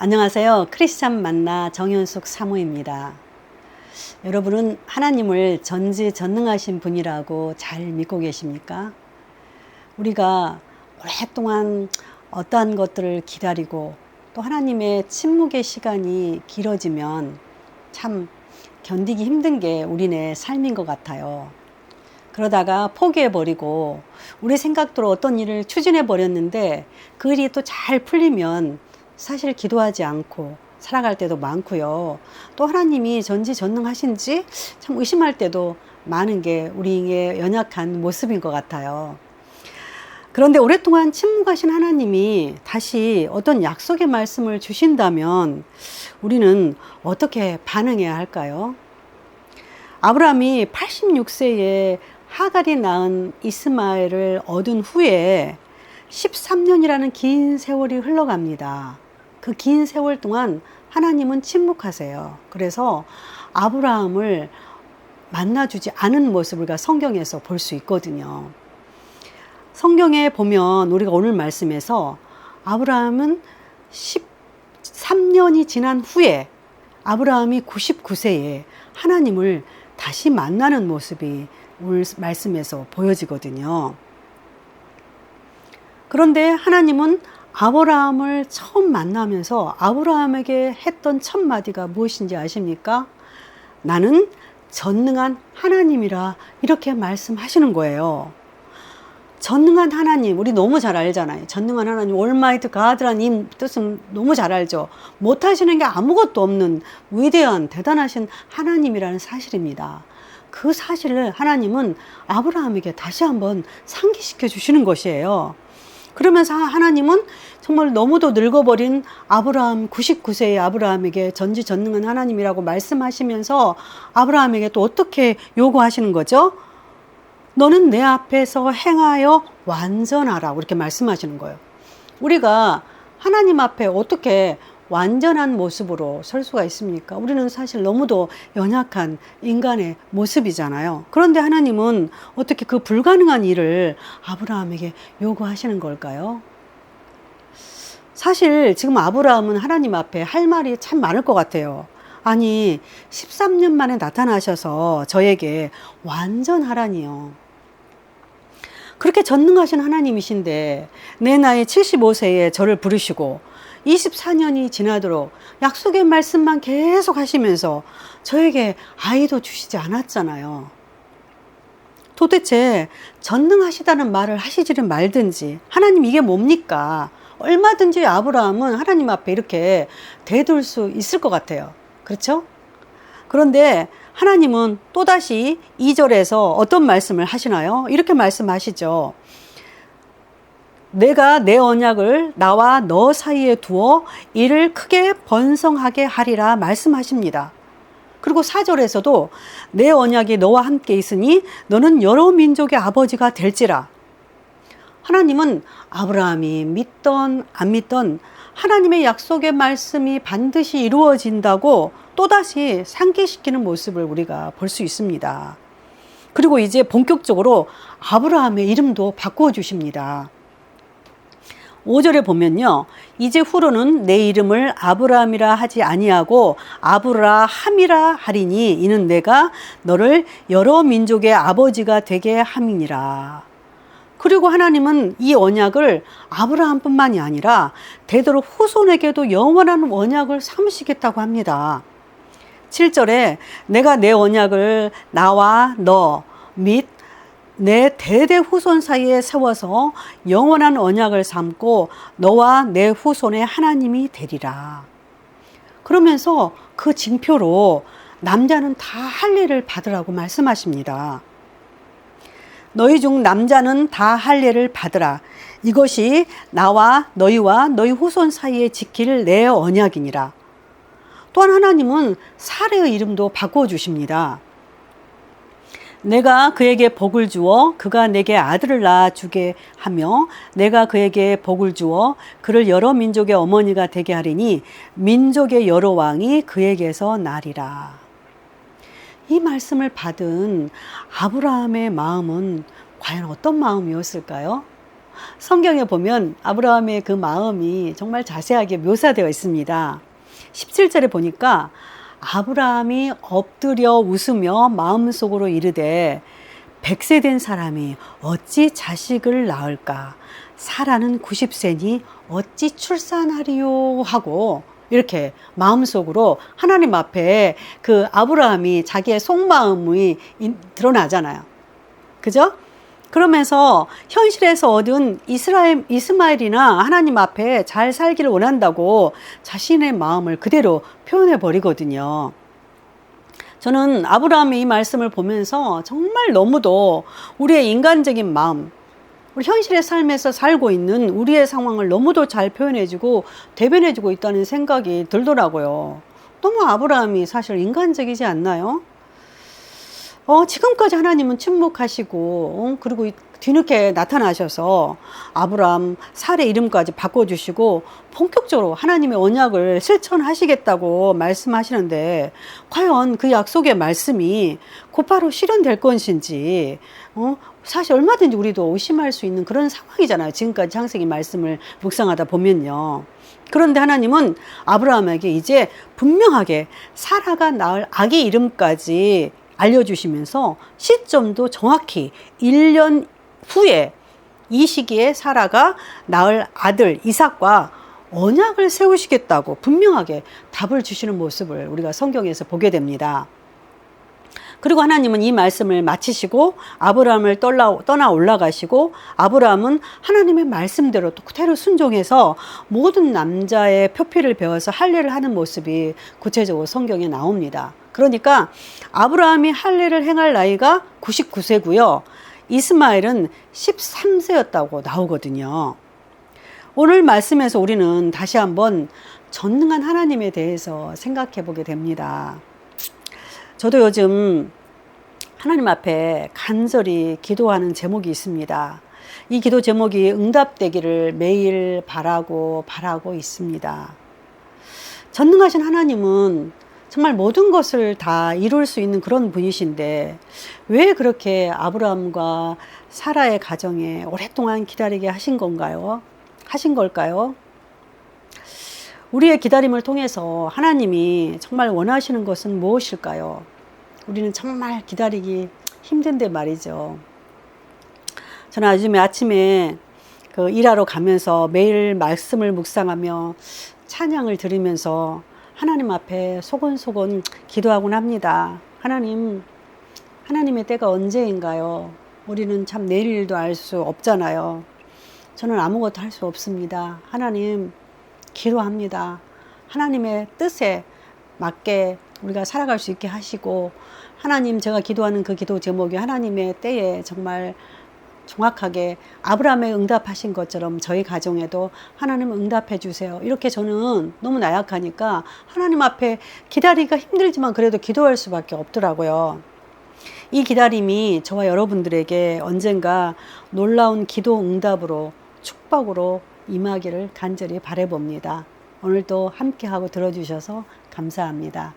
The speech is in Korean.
안녕하세요. 크리스찬 만나 정현숙 사모입니다. 여러분은 하나님을 전지전능하신 분이라고 잘 믿고 계십니까? 우리가 오랫동안 어떠한 것들을 기다리고 또 하나님의 침묵의 시간이 길어지면 참 견디기 힘든 게 우리네 삶인 것 같아요. 그러다가 포기해버리고 우리 생각대로 어떤 일을 추진해버렸는데 그 일이 또 잘 풀리면 사실 기도하지 않고 살아갈 때도 많고요. 또 하나님이 전지전능하신지 참 의심할 때도 많은 게 우리의 연약한 모습인 것 같아요. 그런데 오랫동안 침묵하신 하나님이 다시 어떤 약속의 말씀을 주신다면 우리는 어떻게 반응해야 할까요? 아브라함이 86세에 하갈이 낳은 이스마엘을 얻은 후에 13년이라는 긴 세월이 흘러갑니다. 그 긴 세월 동안 하나님은 침묵하세요. 그래서 아브라함을 만나주지 않은 모습을 우리가 성경에서 볼 수 있거든요. 성경에 보면 우리가 오늘 말씀에서 아브라함은 13년이 지난 후에 아브라함이 99세에 하나님을 다시 만나는 모습이 오늘 말씀에서 보여지거든요. 그런데 하나님은 아브라함을 처음 만나면서 아브라함에게 했던 첫 마디가 무엇인지 아십니까? 나는 전능한 하나님이라 이렇게 말씀하시는 거예요. 전능한 하나님, 우리 너무 잘 알잖아요. 전능한 하나님, Almighty God라는 이 뜻은 너무 잘 알죠. 못하시는 게 아무것도 없는 위대한 대단하신 하나님이라는 사실입니다. 그 사실을 하나님은 아브라함에게 다시 한번 상기시켜 주시는 것이에요. 그러면서 하나님은 정말 너무도 늙어버린 아브라함, 99세의 아브라함에게 전지전능한 하나님이라고 말씀하시면서 아브라함에게 또 어떻게 요구하시는 거죠? 너는 내 앞에서 행하여 완전하라고 이렇게 말씀하시는 거예요. 우리가 하나님 앞에 어떻게 완전한 모습으로 설 수가 있습니까? 우리는 사실 너무도 연약한 인간의 모습이잖아요. 그런데 하나님은 어떻게 그 불가능한 일을 아브라함에게 요구하시는 걸까요? 사실 지금 아브라함은 하나님 앞에 할 말이 참 많을 것 같아요. 아니 13년 만에 나타나셔서 저에게 완전하라니요. 그렇게 전능하신 하나님이신데 내 나이 75세에 저를 부르시고 24년이 지나도록 약속의 말씀만 계속 하시면서 저에게 아이도 주시지 않았잖아요. 도대체 전능하시다는 말을 하시지는 말든지 하나님 이게 뭡니까? 얼마든지 아브라함은 하나님 앞에 이렇게 대들 수 있을 것 같아요. 그렇죠? 그런데 하나님은 또다시 2절에서 어떤 말씀을 하시나요? 이렇게 말씀하시죠. 내가 내 언약을 나와 너 사이에 두어 이를 크게 번성하게 하리라 말씀하십니다. 그리고 4절에서도 내 언약이 너와 함께 있으니 너는 여러 민족의 아버지가 될지라. 하나님은 아브라함이 믿던 안 믿던 하나님의 약속의 말씀이 반드시 이루어진다고 또다시 상기시키는 모습을 우리가 볼 수 있습니다. 그리고 이제 본격적으로 아브라함의 이름도 바꾸어 주십니다. 5절에 보면요. 이제 후로는 내 이름을 아브라함이라 하지 아니하고 아브라함이라 하리니 이는 내가 너를 여러 민족의 아버지가 되게 함이니라. 그리고 하나님은 이 언약을 아브라함뿐만이 아니라 되도록 후손에게도 영원한 언약을 삼으시겠다고 합니다. 7절에 내가 내 언약을 나와 너 및 내 대대 후손 사이에 세워서 영원한 언약을 삼고 너와 내 후손의 하나님이 되리라. 그러면서 그 징표로 남자는 다 할례를 받으라고 말씀하십니다. 너희 중 남자는 다 할례를 받으라. 이것이 나와 너희와 너희 후손 사이에 지킬 내 언약이니라. 또한 하나님은 사레의 이름도 바꾸어 주십니다. 내가 그에게 복을 주어 그가 내게 아들을 낳아주게 하며 내가 그에게 복을 주어 그를 여러 민족의 어머니가 되게 하리니 민족의 여러 왕이 그에게서 나리라. 이 말씀을 받은 아브라함의 마음은 과연 어떤 마음이었을까요? 성경에 보면 아브라함의 그 마음이 정말 자세하게 묘사되어 있습니다. 17절에 보니까 아브라함이 엎드려 웃으며 마음속으로 이르되 100세 된 사람이 어찌 자식을 낳을까? 사라는 90세니 어찌 출산하리요? 하고 이렇게 마음속으로 하나님 앞에 그 아브라함이 자기의 속마음이 드러나잖아요. 그죠? 그러면서 현실에서 얻은 이스마엘이나 하나님 앞에 잘 살기를 원한다고 자신의 마음을 그대로 표현해 버리거든요. 저는 아브라함의 이 말씀을 보면서 정말 너무도 우리의 인간적인 마음, 우리 현실의 삶에서 살고 있는 우리의 상황을 너무도 잘 표현해주고 대변해주고 있다는 생각이 들더라고요. 너무 아브라함이 사실 인간적이지 않나요? 지금까지 하나님은 침묵하시고, 그리고 뒤늦게 나타나셔서 아브라함 살의 이름까지 바꿔주시고, 본격적으로 하나님의 언약을 실천하시겠다고 말씀하시는데, 과연 그 약속의 말씀이 곧바로 실현될 것인지, 사실 얼마든지 우리도 의심할 수 있는 그런 상황이잖아요. 지금까지 창세기 말씀을 묵상하다 보면요. 그런데 하나님은 아브라함에게 이제 분명하게 사라가 낳을 아기 이름까지 알려주시면서 시점도 정확히 1년 후에 이 시기에 사라가 낳을 아들 이삭과 언약을 세우시겠다고 분명하게 답을 주시는 모습을 우리가 성경에서 보게 됩니다. 그리고 하나님은 이 말씀을 마치시고 아브라함을 떠나 올라가시고 아브라함은 하나님의 말씀대로 그대로 순종해서 모든 남자의 표피를 배워서 할례를 하는 모습이 구체적으로 성경에 나옵니다. 그러니까 아브라함이 할례를 행할 나이가 99세고요. 이스마엘은 13세였다고 나오거든요. 오늘 말씀에서 우리는 다시 한번 전능한 하나님에 대해서 생각해 보게 됩니다. 저도 요즘 하나님 앞에 간절히 기도하는 제목이 있습니다. 이 기도 제목이 응답되기를 매일 바라고 있습니다. 전능하신 하나님은 정말 모든 것을 다 이룰 수 있는 그런 분이신데 왜 그렇게 아브라함과 사라의 가정에 오랫동안 기다리게 하신 걸까요? 우리의 기다림을 통해서 하나님이 정말 원하시는 것은 무엇일까요? 우리는 정말 기다리기 힘든데 말이죠. 저는 요즘에 아침에 일하러 가면서 매일 말씀을 묵상하며 찬양을 들으면서 하나님 앞에 소곤소곤 기도하곤 합니다. 하나님의 때가 언제인가요? 우리는 참 내일 일도 알 수 없잖아요. 저는 아무것도 할 수 없습니다. 하나님, 기도합니다. 하나님의 뜻에 맞게 우리가 살아갈 수 있게 하시고, 하나님, 제가 기도하는 그 기도 제목이 하나님의 때에 정말 정확하게 아브라함에 응답하신 것처럼 저희 가정에도 하나님 응답해 주세요. 이렇게 저는 너무 나약하니까 하나님 앞에 기다리기가 힘들지만 그래도 기도할 수밖에 없더라고요. 이 기다림이 저와 여러분들에게 언젠가 놀라운 기도 응답으로 축복으로 임하기를 간절히 바라봅니다. 오늘도 함께하고 들어주셔서 감사합니다.